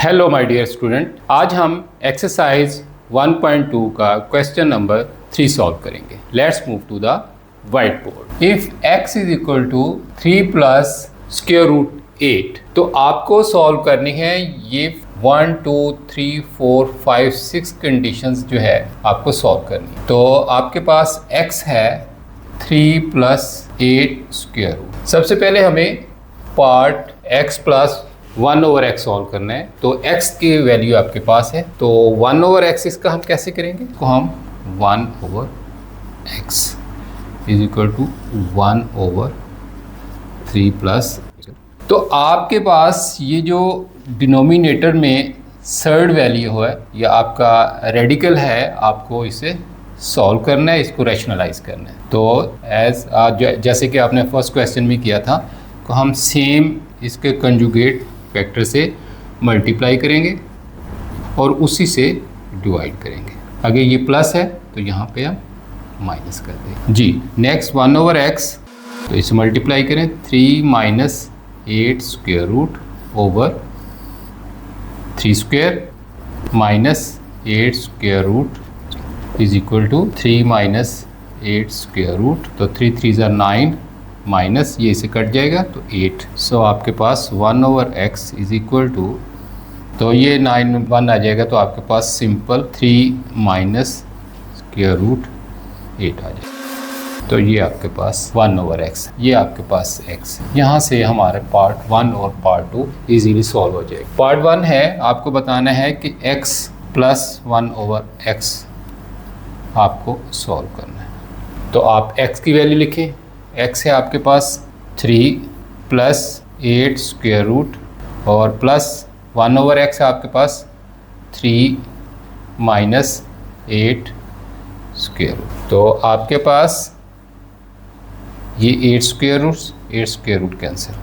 Hello my dear student, आज हम exercise 1.2 का क्वेश्चन नंबर 3 सॉल्व करेंगे। Let's move to the whiteboard. If x is equal to 3 plus square root 8, तो आपको solve करनी है ये 1 2 3 4 5 6 कंडीशंस जो है आपको सॉल्व करनी है। तो आपके पास x है 3 प्लस 8 स्क्वायर रूट। सबसे पहले हमें part x plus 1 over x solve करना है। तो x की वैल्यू आपके पास है, तो 1 ओवर एक्स इसका हम कैसे करेंगे? तो हम 1 over x is equal to 1 over 3 plus. तो आपके पास ये जो डिनोमिनेटर में थर्ड वैल्यू है या आपका रेडिकल है, आपको इसे सॉल्व करना है, इसको रैशनलाइज करना है। तो जैसे कि आपने फर्स्ट क्वेश्चन में किया था, तो हम सेम इसके कंजुगेट फैक्टर से मल्टीप्लाई करेंगे और उसी से डिवाइड करेंगे। अगर ये प्लस है तो यहाँ पे हम माइनस कर दें जी। नेक्स्ट 1 ओवर एक्स, तो इसे मल्टीप्लाई करें 3 minus 8 square root over 3 square minus 8 square root is equal to 3 minus 8 square root. तो 3 3 ज़ा 9 माइनस ये इसे कट जाएगा तो 8। सो आपके पास 1 over x is equal to, तो ये 9 1 आ जाएगा, तो आपके पास सिंपल 3 माइनस स्क्वायर रूट 8 आ जाएगा। तो ये आपके पास 1 ओवर एक्स, ये आपके पास एक्स है। यहाँ से हमारे पार्ट 1 और पार्ट 2 इजीली सॉल्व हो जाएगा। पार्ट 1 है, आपको बताना है कि x प्लस 1 ओवर एक्स आपको सॉल्व करना है। तो आप x की वैल्यू लिखें। x है आपके पास 3 प्लस 8 स्क्वायर रूट और प्लस 1 ओवर एक्स है आपके पास 3 माइनस 8 स्क्वायर रूट। तो आपके पास ये 8 स्क्वायर रूट कैंसिल,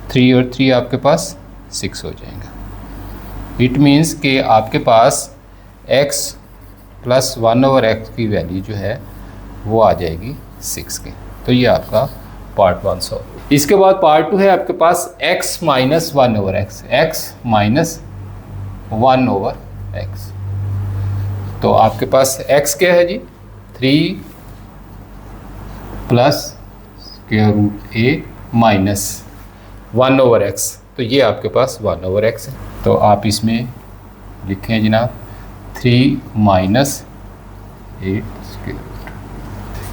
3 और 3 आपके पास 6 हो जाएगा। इट मीन्स कि आपके पास x प्लस 1 ओवर एक्स की वैल्यू जो है वो आ जाएगी 6 की। तो ये आपका पार्ट 1 सॉल्व। इसके बाद पार्ट 2 है आपके पास x minus 1 over x, x minus 1 over x. तो आपके पास x क्या है जी? 3 plus square root a minus 1 over x. तो ये आपके पास 1 ओवर एक्स है। तो आप इसमें लिखें जनाब 3 माइनस 8 स्क्वायर रूट।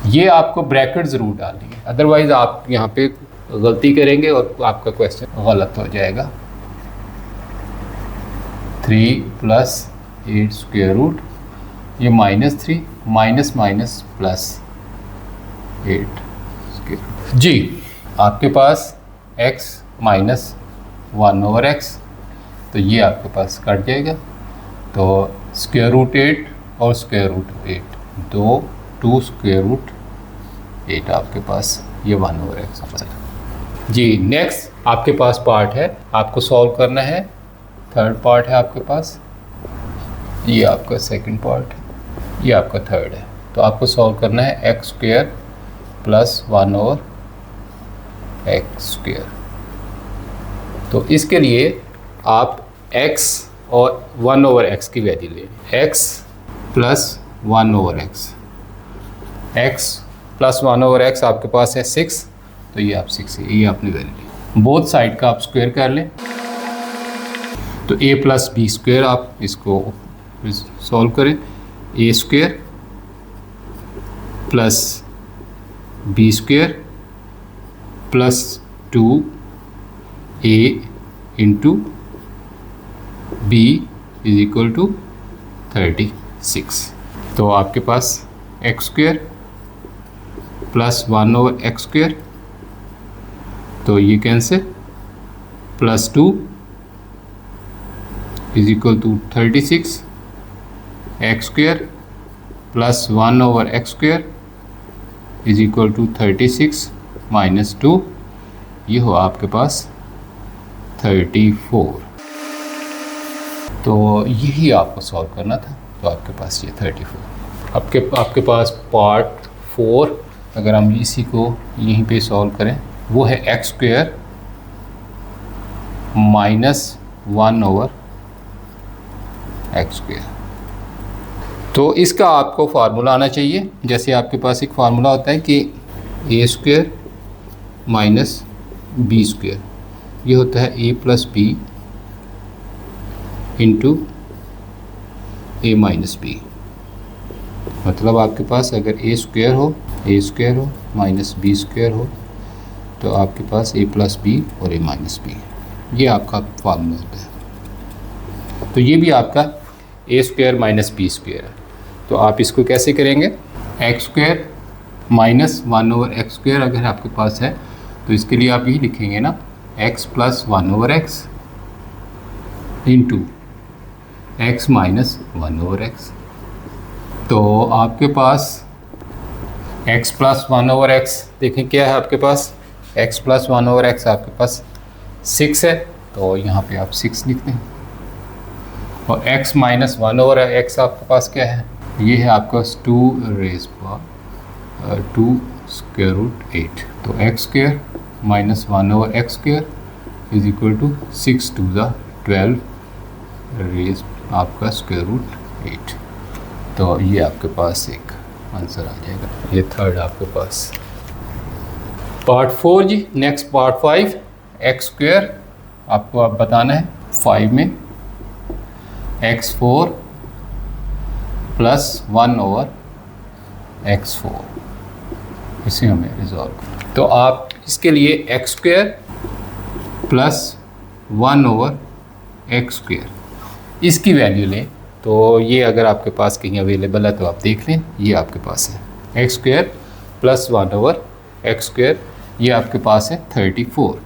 ये आपको ब्रैकेट ज़रूर डालनी है, अदरवाइज़ आप यहाँ पे गलती करेंगे और आपका क्वेश्चन गलत हो जाएगा। 3 प्लस 8 स्क्वायर रूट, ये minus 3 minus minus plus 8 square root ji. आपके पास x माइनस 1 ओवर एक्स, तो ये आपके पास कट जाएगा। तो स्क्वायर रूट 8 और स्क्वायर रूट 8 2 स्क्वायर रूट 8 आपके पास ये 1 ओवर एक्स जी। नेक्स्ट आपके पास पार्ट है, आपको सॉल्व करना है। थर्ड पार्ट है आपके पास, ये आपका सेकंड पार्ट है, ये आपका थर्ड है। तो आपको सॉल्व करना है x square plus 1 over x square. तो इसके लिए आप x और 1 ओवर एक्स की वैल्यू लें। x plus 1 over x, x plus 1 over x आपके पास है 6, तो ये आप 6 है, ये आपने वैल्यू बोथ साइड का आप स्क्वायर कर लें। तो a प्लस बी स्क्वायर आप इसको सॉल्व करें। a square plus B square plus 2a into b is equal to 36। तो आपके पास x square plus 1 over x square, तो ये cancel, plus 2 is equal to 36। X square plus 1 over x square is equal to 36 minus 2, ये हो आपके पास 34। तो यही आपको सॉल्व करना था, तो आपके पास ये 34। आपके पास पार्ट 4, अगर हम इसी को यहीं पे सॉल्व करें, वो है x square minus 1 over x square. तो इसका आपको फार्मूला आना चाहिए। जैसे आपके पास एक फार्मूला होता है कि ए स्क्वायर माइनस बी स्क्वायर, ये होता है ए प्लस बी इंटू ए माइनस बी। मतलब आपके पास अगर ए स्क्वायर हो माइनस बी स्क्वायर हो तो आपके पास ए प्लस बी और ए माइनस बी, ये आपका फार्मूला होता है। तो ये भी आपका ए स्क्वायर माइनस बी स्क्वायर है। तो आप इसको कैसे करेंगे, x square minus 1/x square अगर आपके पास है तो इसके लिए आप यही लिखेंगे ना, x plus 1/x into x minus 1/x। तो आपके पास x प्लस 1/x देखें क्या है आपके पास, x प्लस 1/x आपके पास 6 है, तो यहाँ पे आप 6 लिख दें। और x माइनस 1/x आपके पास क्या है, ये है आपका 2 स्क्वायर रूट 8। तो x square minus 1/x square is equal to 6 to the 12 raise आपका स्क्वायर रूट 8। तो ये आपके पास एक आंसर आ जाएगा। ये थर्ड आपके पास। पार्ट 4 जी, नेक्स्ट पार्ट 5 एक्स स्क्वायर आपको आप बताना है। 5 में x4 प्लस 1/x4, इसे हमें रिजॉल्व करना। तो आप इसके लिए x square plus 1/x square इसकी वैल्यू लें। तो ये अगर आपके पास कहीं अवेलेबल है तो आप देख लें, ये आपके पास है x square plus 1/x square, ये आपके पास है 34।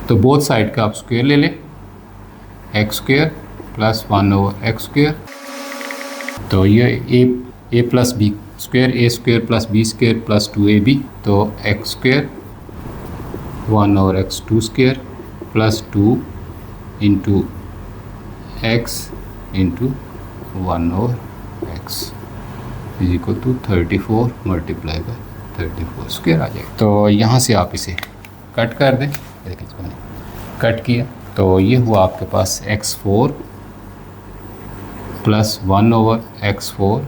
तो बोथ साइड का आप स्क्वायर ले लें, x square plus 1/x square. तो ये A plus B square, A square plus B square plus 2ab। तो X square 1/x2 square plus 2 into X into 1/x is equal to 34 multiply by 34 square आ जाएगा। तो यहाँ से आप इसे कट कर दें, देखिए इसको कट किया तो ये हुआ आपके पास x4 plus 1/x4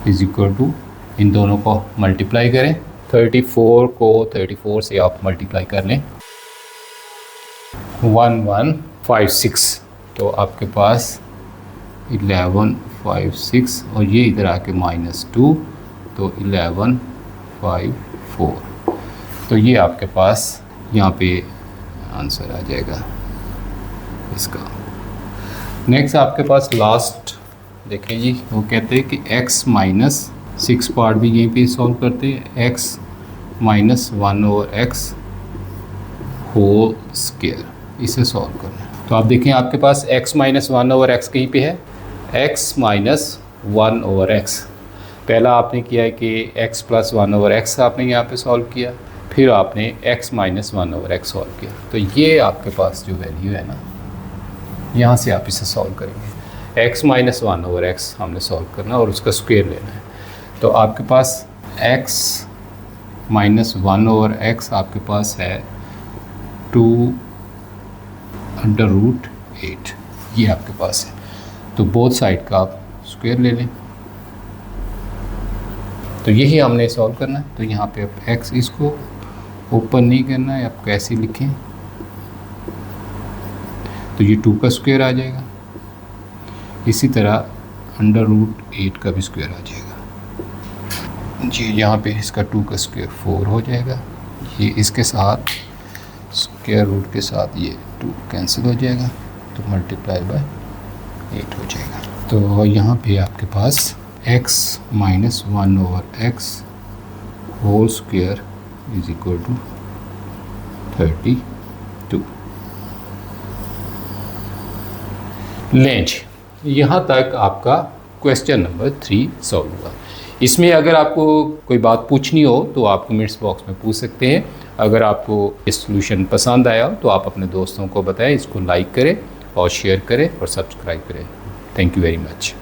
is equal to, इन दोनों को मल्टीप्लाई करें, 34 को 34 से आप मल्टीप्लाई कर लें, 1156। तो आपके पास 1156 और ये इधर आके -2, तो 1154। तो ये आपके पास यहाँ पे आंसर आ जाएगा इसका। नेक्स्ट आपके पास लास्ट देखिए जी, वो कहते हैं कि x माइनस 6 पार्ट भी यहीं पे सॉल्व करते हैं, x minus 1/x whole square, इसे सॉल्व करना है। तो आप देखें आपके पास x माइनस 1/x कहीं पे है, x माइनस 1/x। पहला आपने किया है कि x प्लस 1/x आपने यहाँ पे सॉल्व किया, फिर आपने x माइनस 1/x सॉल्व किया। तो ये आपके पास जो वैल्यू है ना, यहाँ से आप इसे सॉल्व करेंगे, x माइनस 1/x हमने सॉल्व करना और उसका स्क्वायर लेना है। तो आपके पास x माइनस 1/x आपके पास है 2√8, ये आपके पास है। तो बोथ साइड का आप स्क्वायर ले लें। तो यही हमने सॉल्व करना है। तो यहाँ पे आप x इसको ओपन नहीं करना है, आप कैसे लिखें, तो ये 2 का स्क्वायर आ जाएगा। इसी तरह √8 का भी स्क्वायर आ जाएगा जी। यहाँ पे इसका 2 का स्क्वायर 4 हो जाएगा। ये इसके साथ स्क्वायर रूट के साथ ये 2 कैंसिल हो जाएगा, तो मल्टीप्लाई बाय 8 हो जाएगा। तो यहाँ पे आपके पास x minus 1/x whole square is equal to 32। लेंज, यहाँ तक आपका क्वेश्चन नंबर 3 सॉल्व हुआ। इसमें अगर आपको कोई बात पूछनी हो तो आप कमेंट्स बॉक्स में पूछ सकते हैं। अगर आपको इस सॉल्यूशन पसंद आया तो आप अपने दोस्तों को बताएं, इसको लाइक करें और शेयर करें और सब्सक्राइब करें। Thank you very much.